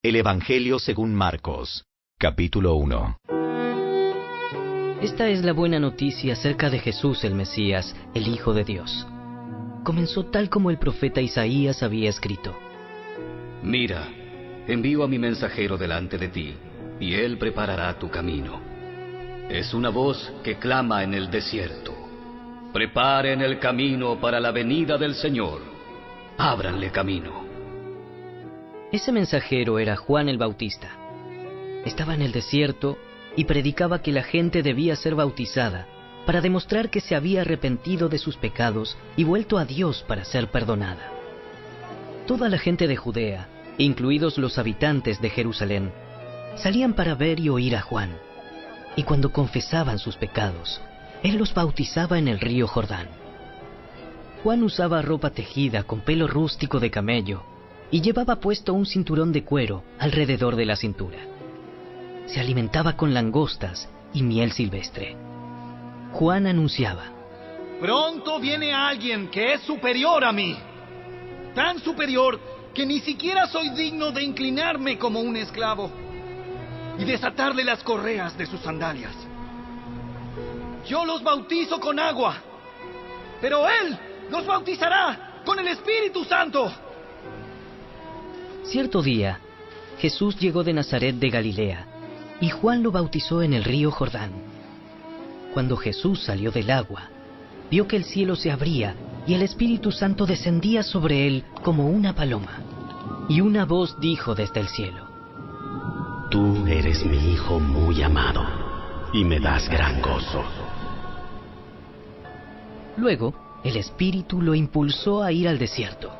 El Evangelio según Marcos, capítulo 1. Esta es la buena noticia acerca de Jesús el Mesías, el Hijo de Dios. Comenzó tal como el profeta Isaías había escrito. Mira, envío a mi mensajero delante de ti, y él preparará tu camino. Es una voz que clama en el desierto. Preparen el camino para la venida del Señor. Ábranle camino. Ese mensajero era Juan el Bautista. Estaba en el desierto y predicaba que la gente debía ser bautizada para demostrar que se había arrepentido de sus pecados y vuelto a Dios para ser perdonada. Toda la gente de Judea, incluidos los habitantes de Jerusalén, salían para ver y oír a Juan. Y cuando confesaban sus pecados, él los bautizaba en el río Jordán. Juan usaba ropa tejida con pelo rústico de camello y llevaba puesto un cinturón de cuero alrededor de la cintura. Se alimentaba con langostas y miel silvestre. Juan anunciaba: Pronto viene alguien que es superior a mí, tan superior que ni siquiera soy digno de inclinarme como un esclavo y desatarle las correas de sus sandalias. Yo los bautizo con agua, pero Él los bautizará con el Espíritu Santo. Cierto día, Jesús llegó de Nazaret de Galilea, y Juan lo bautizó en el río Jordán. Cuando Jesús salió del agua, vio que el cielo se abría y el Espíritu Santo descendía sobre él como una paloma. Y una voz dijo desde el cielo: Tú eres mi Hijo muy amado, y me das gran gozo. Luego, el Espíritu lo impulsó a ir al desierto,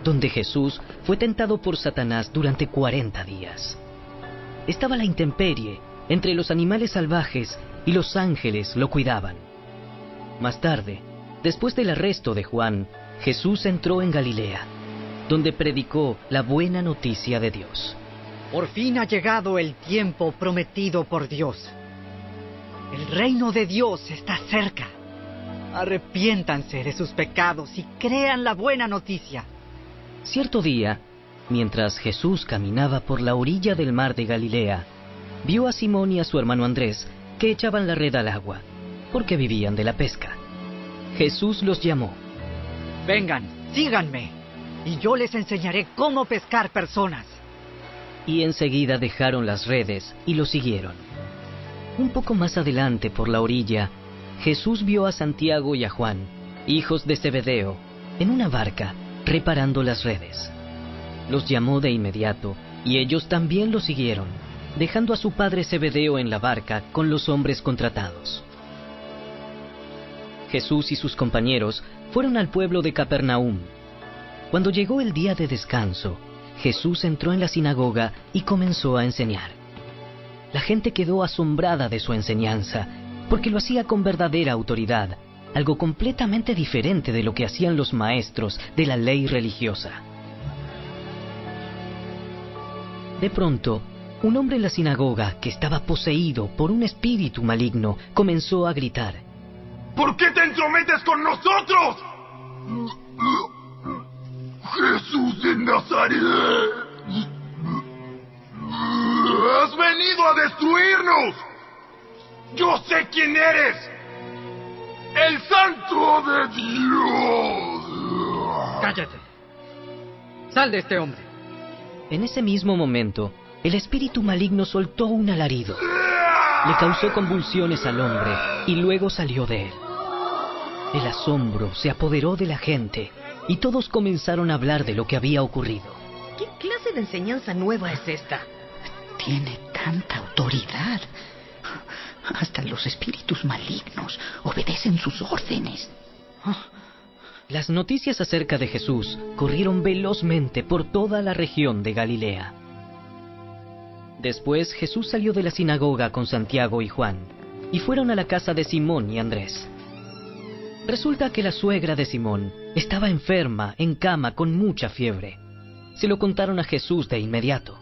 donde Jesús fue tentado por Satanás durante 40 días. Estaba a la intemperie, entre los animales salvajes, y los ángeles lo cuidaban. Más tarde, después del arresto de Juan, Jesús entró en Galilea, donde predicó la buena noticia de Dios. Por fin ha llegado el tiempo prometido por Dios. El reino de Dios está cerca. Arrepiéntanse de sus pecados y crean la buena noticia. Cierto día, mientras Jesús caminaba por la orilla del mar de Galilea, vio a Simón y a su hermano Andrés que echaban la red al agua, porque vivían de la pesca. Jesús los llamó. Vengan, síganme, y yo les enseñaré cómo pescar personas. Y enseguida dejaron las redes y lo siguieron. Un poco más adelante por la orilla, Jesús vio a Santiago y a Juan, hijos de Zebedeo, en una barca, reparando las redes. Los llamó de inmediato, y ellos también lo siguieron, dejando a su padre Zebedeo en la barca con los hombres contratados. Jesús y sus compañeros fueron al pueblo de Capernaum. Cuando llegó el día de descanso, Jesús entró en la sinagoga y comenzó a enseñar. La gente quedó asombrada de su enseñanza, porque lo hacía con verdadera autoridad, algo completamente diferente de lo que hacían los maestros de la ley religiosa. De pronto, un hombre en la sinagoga que estaba poseído por un espíritu maligno comenzó a gritar: ¿Por qué te entrometes con nosotros? Jesús de Nazaret, has venido a destruirnos. Yo sé quién eres, el Santo de Dios. Cállate. Sal de este hombre. En ese mismo momento, el espíritu maligno soltó un alarido. Le causó convulsiones al hombre y luego salió de él. El asombro se apoderó de la gente y todos comenzaron a hablar de lo que había ocurrido. ¿Qué clase de enseñanza nueva es esta? Tiene tanta autoridad. Hasta los espíritus malignos obedecen sus órdenes. Las noticias acerca de Jesús corrieron velozmente por toda la región de Galilea. Después Jesús salió de la sinagoga con Santiago y Juan, y fueron a la casa de Simón y Andrés. Resulta que la suegra de Simón estaba enferma, en cama, con mucha fiebre. Se lo contaron a Jesús de inmediato.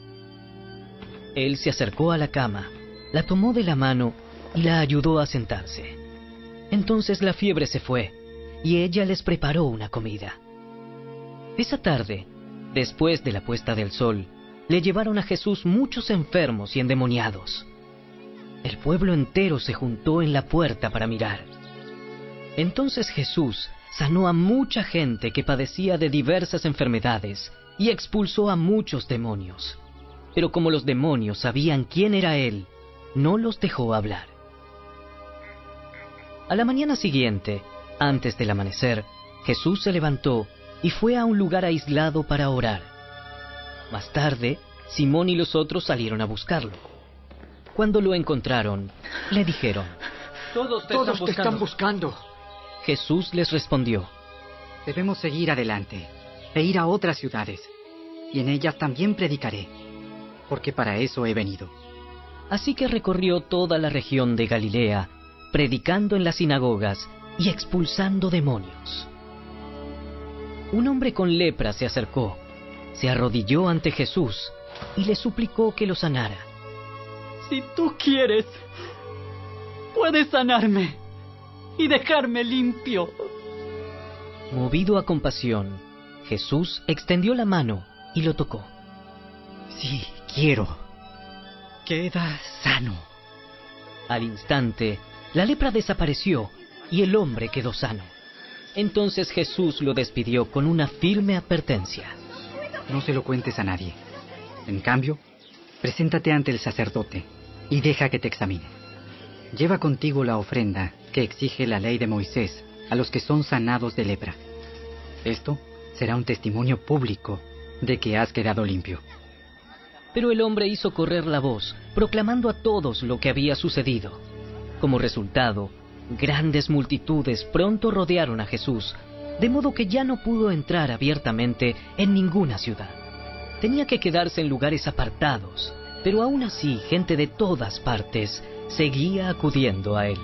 Él se acercó a la cama, la tomó de la mano y la ayudó a sentarse. Entonces la fiebre se fue, y ella les preparó una comida. Esa tarde, después de la puesta del sol, le llevaron a Jesús muchos enfermos y endemoniados. El pueblo entero se juntó en la puerta para mirar. Entonces Jesús sanó a mucha gente que padecía de diversas enfermedades y expulsó a muchos demonios. Pero como los demonios sabían quién era Él, no los dejó hablar. A la mañana siguiente, antes del amanecer, Jesús se levantó y fue a un lugar aislado para orar. Más tarde, Simón y los otros salieron a buscarlo. Cuando lo encontraron, le dijeron: Todos te están buscando. Jesús les respondió: Debemos seguir adelante e ir a otras ciudades, y en ellas también predicaré, porque para eso he venido. Así que recorrió toda la región de Galilea, predicando en las sinagogas y expulsando demonios. Un hombre con lepra se acercó, se arrodilló ante Jesús y le suplicó que lo sanara. Si tú quieres, puedes sanarme y dejarme limpio. Movido a compasión, Jesús extendió la mano y lo tocó. Sí, quiero. Queda sano. Al instante, la lepra desapareció y el hombre quedó sano. Entonces Jesús lo despidió con una firme advertencia: No se lo cuentes a nadie. En cambio, preséntate ante el sacerdote y deja que te examine. Lleva contigo la ofrenda que exige la ley de Moisés a los que son sanados de lepra. Esto será un testimonio público de que has quedado limpio. Pero el hombre hizo correr la voz, proclamando a todos lo que había sucedido. Como resultado, grandes multitudes pronto rodearon a Jesús, de modo que ya no pudo entrar abiertamente en ninguna ciudad. Tenía que quedarse en lugares apartados, pero aún así gente de todas partes seguía acudiendo a él.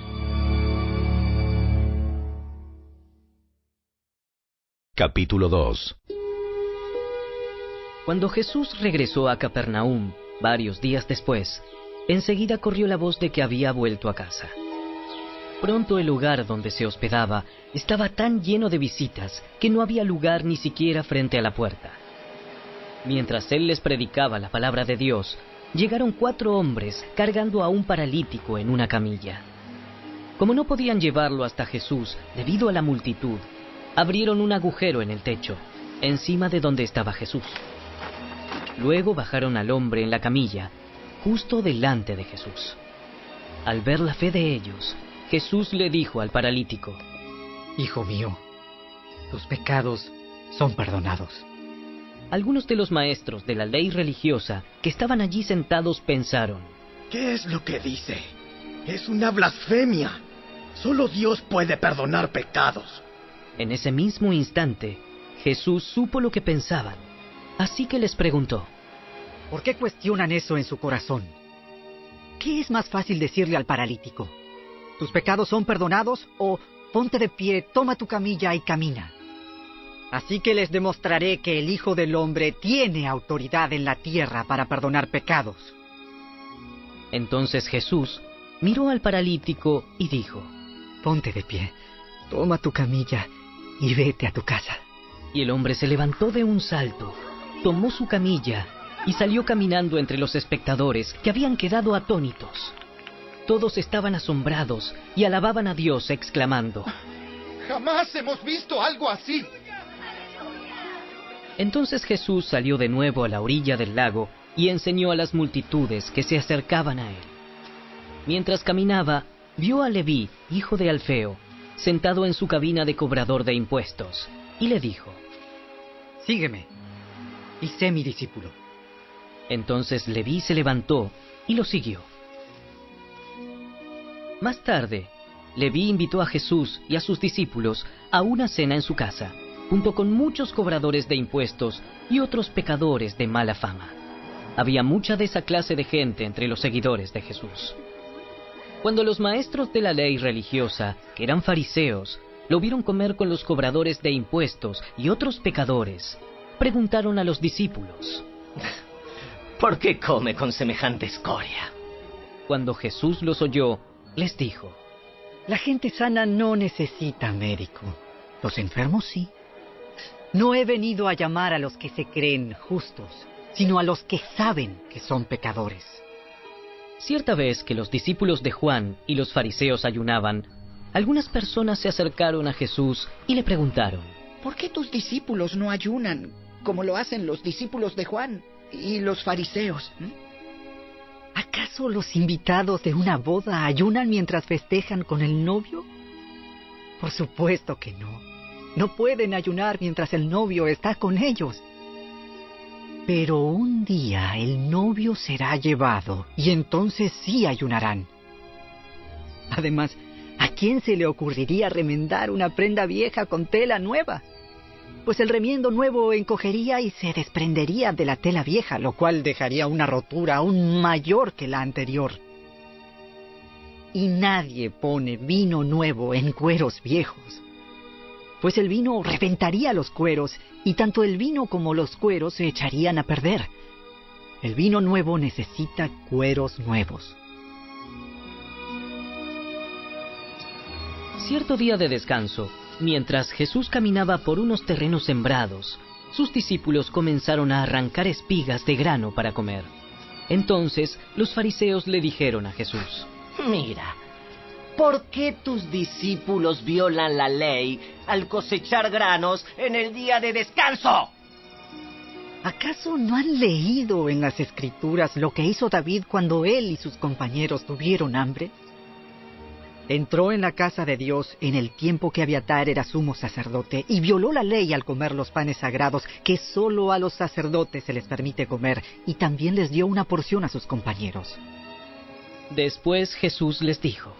Capítulo 2. Cuando Jesús regresó a Capernaum, varios días después, enseguida corrió la voz de que había vuelto a casa. Pronto el lugar donde se hospedaba estaba tan lleno de visitas que no había lugar ni siquiera frente a la puerta. Mientras él les predicaba la palabra de Dios, llegaron 4 hombres cargando a un paralítico en una camilla. Como no podían llevarlo hasta Jesús debido a la multitud, abrieron un agujero en el techo, encima de donde estaba Jesús. Luego bajaron al hombre en la camilla, justo delante de Jesús. Al ver la fe de ellos, Jesús le dijo al paralítico: Hijo mío, tus pecados son perdonados. Algunos de los maestros de la ley religiosa que estaban allí sentados pensaron: ¿Qué es lo que dice? Es una blasfemia. Solo Dios puede perdonar pecados. En ese mismo instante, Jesús supo lo que pensaban, así que les preguntó: ¿Por qué cuestionan eso en su corazón? ¿Qué es más fácil decirle al paralítico? ¿Tus pecados son perdonados? ¿O ponte de pie, toma tu camilla y camina? Así que les demostraré que el Hijo del Hombre tiene autoridad en la tierra para perdonar pecados. Entonces Jesús miró al paralítico y dijo: Ponte de pie, toma tu camilla y vete a tu casa. Y el hombre se levantó de un salto, tomó su camilla y salió caminando entre los espectadores que habían quedado atónitos. Todos estaban asombrados y alababan a Dios exclamando: ¡Jamás hemos visto algo así! Entonces Jesús salió de nuevo a la orilla del lago y enseñó a las multitudes que se acercaban a él. Mientras caminaba, vio a Leví, hijo de Alfeo, sentado en su cabina de cobrador de impuestos, y le dijo: Sígueme, y sé mi discípulo. Entonces Leví se levantó y lo siguió. Más tarde, Leví invitó a Jesús y a sus discípulos a una cena en su casa, junto con muchos cobradores de impuestos y otros pecadores de mala fama. Había mucha de esa clase de gente entre los seguidores de Jesús. Cuando los maestros de la ley religiosa, que eran fariseos, lo vieron comer con los cobradores de impuestos y otros pecadores, preguntaron a los discípulos: ¿Por qué come con semejante escoria? Cuando Jesús los oyó, les dijo: La gente sana no necesita médico. Los enfermos sí. No he venido a llamar a los que se creen justos, sino a los que saben que son pecadores. Cierta vez que los discípulos de Juan y los fariseos ayunaban, algunas personas se acercaron a Jesús y le preguntaron: ¿por qué tus discípulos no ayunan como lo hacen los discípulos de Juan y los fariseos? ¿Acaso los invitados de una boda ayunan mientras festejan con el novio? Por supuesto que no. No pueden ayunar mientras el novio está con ellos. Pero un día el novio será llevado y entonces sí ayunarán. Además, ¿a quién se le ocurriría remendar una prenda vieja con tela nueva? Pues el remiendo nuevo encogería y se desprendería de la tela vieja, lo cual dejaría una rotura aún mayor que la anterior. Y nadie pone vino nuevo en cueros viejos, pues el vino reventaría los cueros y tanto el vino como los cueros se echarían a perder. El vino nuevo necesita cueros nuevos. Cierto día de descanso, mientras Jesús caminaba por unos terrenos sembrados, sus discípulos comenzaron a arrancar espigas de grano para comer. Entonces los fariseos le dijeron a Jesús: Mira, ¿por qué tus discípulos violan la ley al cosechar granos en el día de descanso? ¿Acaso no han leído en las Escrituras lo que hizo David cuando él y sus compañeros tuvieron hambre? Entró en la casa de Dios en el tiempo que Abiatar era sumo sacerdote y violó la ley al comer los panes sagrados que solo a los sacerdotes se les permite comer, y también les dio una porción a sus compañeros. Después Jesús les dijo: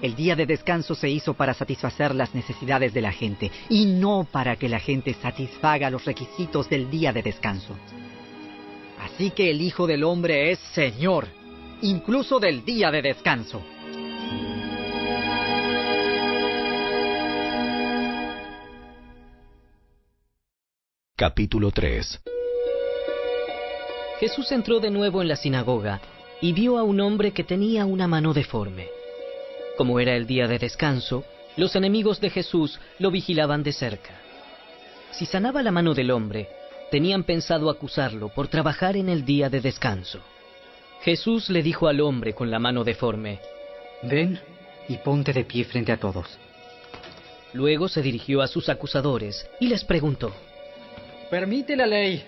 el día de descanso se hizo para satisfacer las necesidades de la gente, y no para que la gente satisfaga los requisitos del día de descanso. Así que el Hijo del Hombre es Señor, incluso del día de descanso. Capítulo 3. Jesús entró de nuevo en la sinagoga y vio a un hombre que tenía una mano deforme. Como era el día de descanso, los enemigos de Jesús lo vigilaban de cerca. Si sanaba la mano del hombre, tenían pensado acusarlo por trabajar en el día de descanso. Jesús le dijo al hombre con la mano deforme: ven y ponte de pie frente a todos. Luego se dirigió a sus acusadores y les preguntó: ¿permite la ley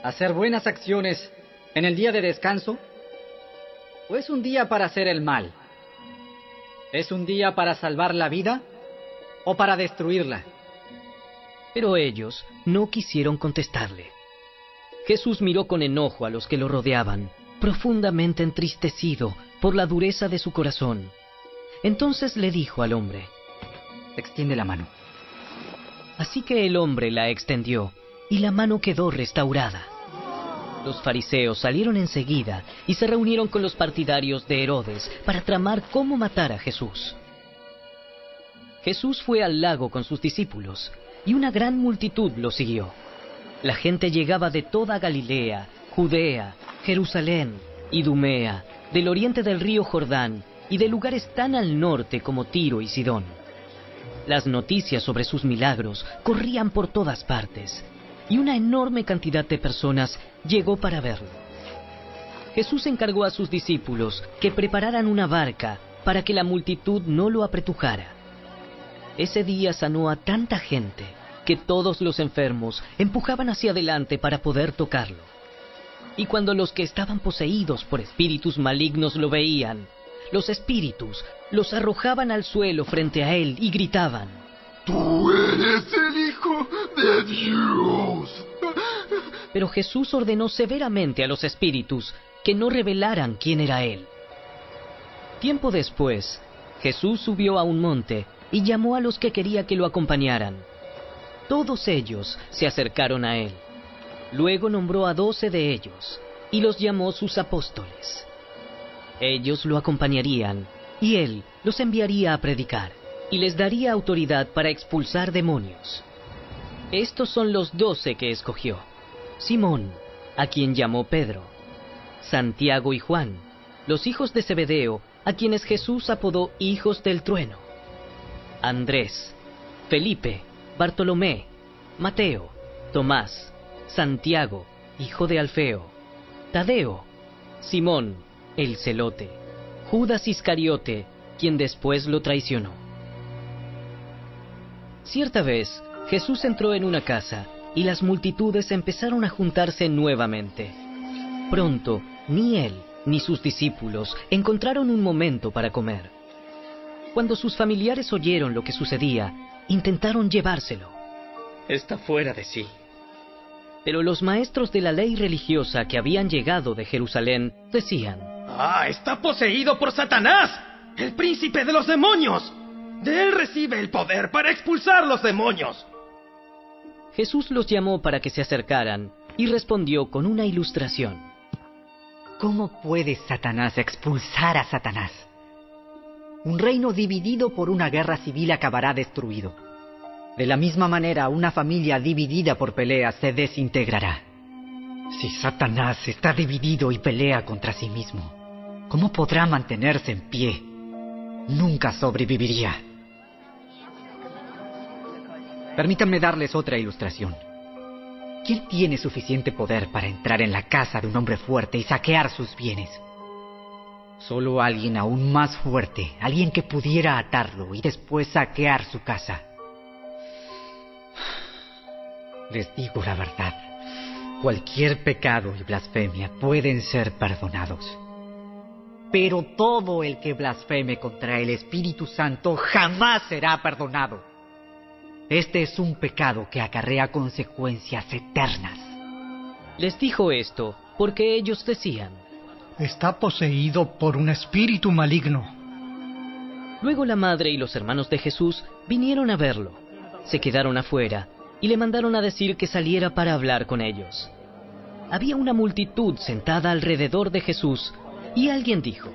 hacer buenas acciones en el día de descanso? ¿O es un día para hacer el mal? ¿Es un día para salvar la vida o para destruirla? Pero ellos no quisieron contestarle. Jesús miró con enojo a los que lo rodeaban, profundamente entristecido por la dureza de su corazón. Entonces le dijo al hombre: extiende la mano. Así que el hombre la extendió, y la mano quedó restaurada. Los fariseos salieron enseguida y se reunieron con los partidarios de Herodes para tramar cómo matar a Jesús. Jesús fue al lago con sus discípulos, y una gran multitud lo siguió. La gente llegaba de toda Galilea, Judea, Jerusalén, Idumea, del oriente del río Jordán y de lugares tan al norte como Tiro y Sidón. Las noticias sobre sus milagros corrían por todas partes, y una enorme cantidad de personas llegó para verlo. Jesús encargó a sus discípulos que prepararan una barca para que la multitud no lo apretujara. Ese día sanó a tanta gente que todos los enfermos empujaban hacia adelante para poder tocarlo. Y cuando los que estaban poseídos por espíritus malignos lo veían, los espíritus los arrojaban al suelo frente a él y gritaban: ¡tú eres el Hijo de Dios! Pero Jesús ordenó severamente a los espíritus que no revelaran quién era él. Tiempo después, Jesús subió a un monte y llamó a los que quería que lo acompañaran. Todos ellos se acercaron a él. Luego nombró a 12 de ellos y los llamó sus apóstoles. Ellos lo acompañarían y él los enviaría a predicar y les daría autoridad para expulsar demonios. Estos son los 12 que escogió: Simón, a quien llamó Pedro; Santiago y Juan, los hijos de Zebedeo, a quienes Jesús apodó hijos del trueno; Andrés, Felipe, Bartolomé, Mateo, Tomás, Santiago, hijo de Alfeo, Tadeo, Simón, el celote, Judas Iscariote, quien después lo traicionó. Cierta vez, Jesús entró en una casa y las multitudes empezaron a juntarse nuevamente. Pronto, ni él ni sus discípulos encontraron un momento para comer. Cuando sus familiares oyeron lo que sucedía, intentaron llevárselo. Está fuera de sí. Pero los maestros de la ley religiosa que habían llegado de Jerusalén decían: ¡Ah, está poseído por Satanás, el príncipe de los demonios! De él recibe el poder para expulsar los demonios. Jesús los llamó para que se acercaran y respondió con una ilustración. ¿Cómo puede Satanás expulsar a Satanás? Un reino dividido por una guerra civil acabará destruido. De la misma manera, una familia dividida por peleas se desintegrará. Si Satanás está dividido y pelea contra sí mismo, ¿cómo podrá mantenerse en pie? Nunca sobreviviría. Permítanme darles otra ilustración. ¿Quién tiene suficiente poder para entrar en la casa de un hombre fuerte y saquear sus bienes? Solo alguien aún más fuerte, alguien que pudiera atarlo y después saquear su casa. Les digo la verdad, cualquier pecado y blasfemia pueden ser perdonados. Pero todo el que blasfeme contra el Espíritu Santo jamás será perdonado. Este es un pecado que acarrea consecuencias eternas. Les dijo esto porque ellos decían: está poseído por un espíritu maligno. Luego la madre y los hermanos de Jesús vinieron a verlo. Se quedaron afuera y le mandaron a decir que saliera para hablar con ellos. Había una multitud sentada alrededor de Jesús y alguien dijo: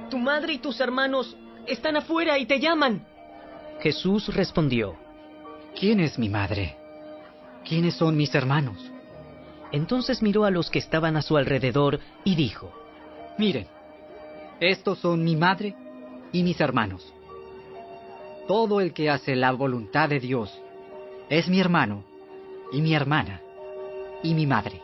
Tu madre y tus hermanos están afuera y te llaman. Jesús respondió: ¿Quién es mi madre? ¿Quiénes son mis hermanos? Entonces miró a los que estaban a su alrededor y dijo: Miren, estos son mi madre y mis hermanos. Todo el que hace la voluntad de Dios es mi hermano y mi hermana y mi madre.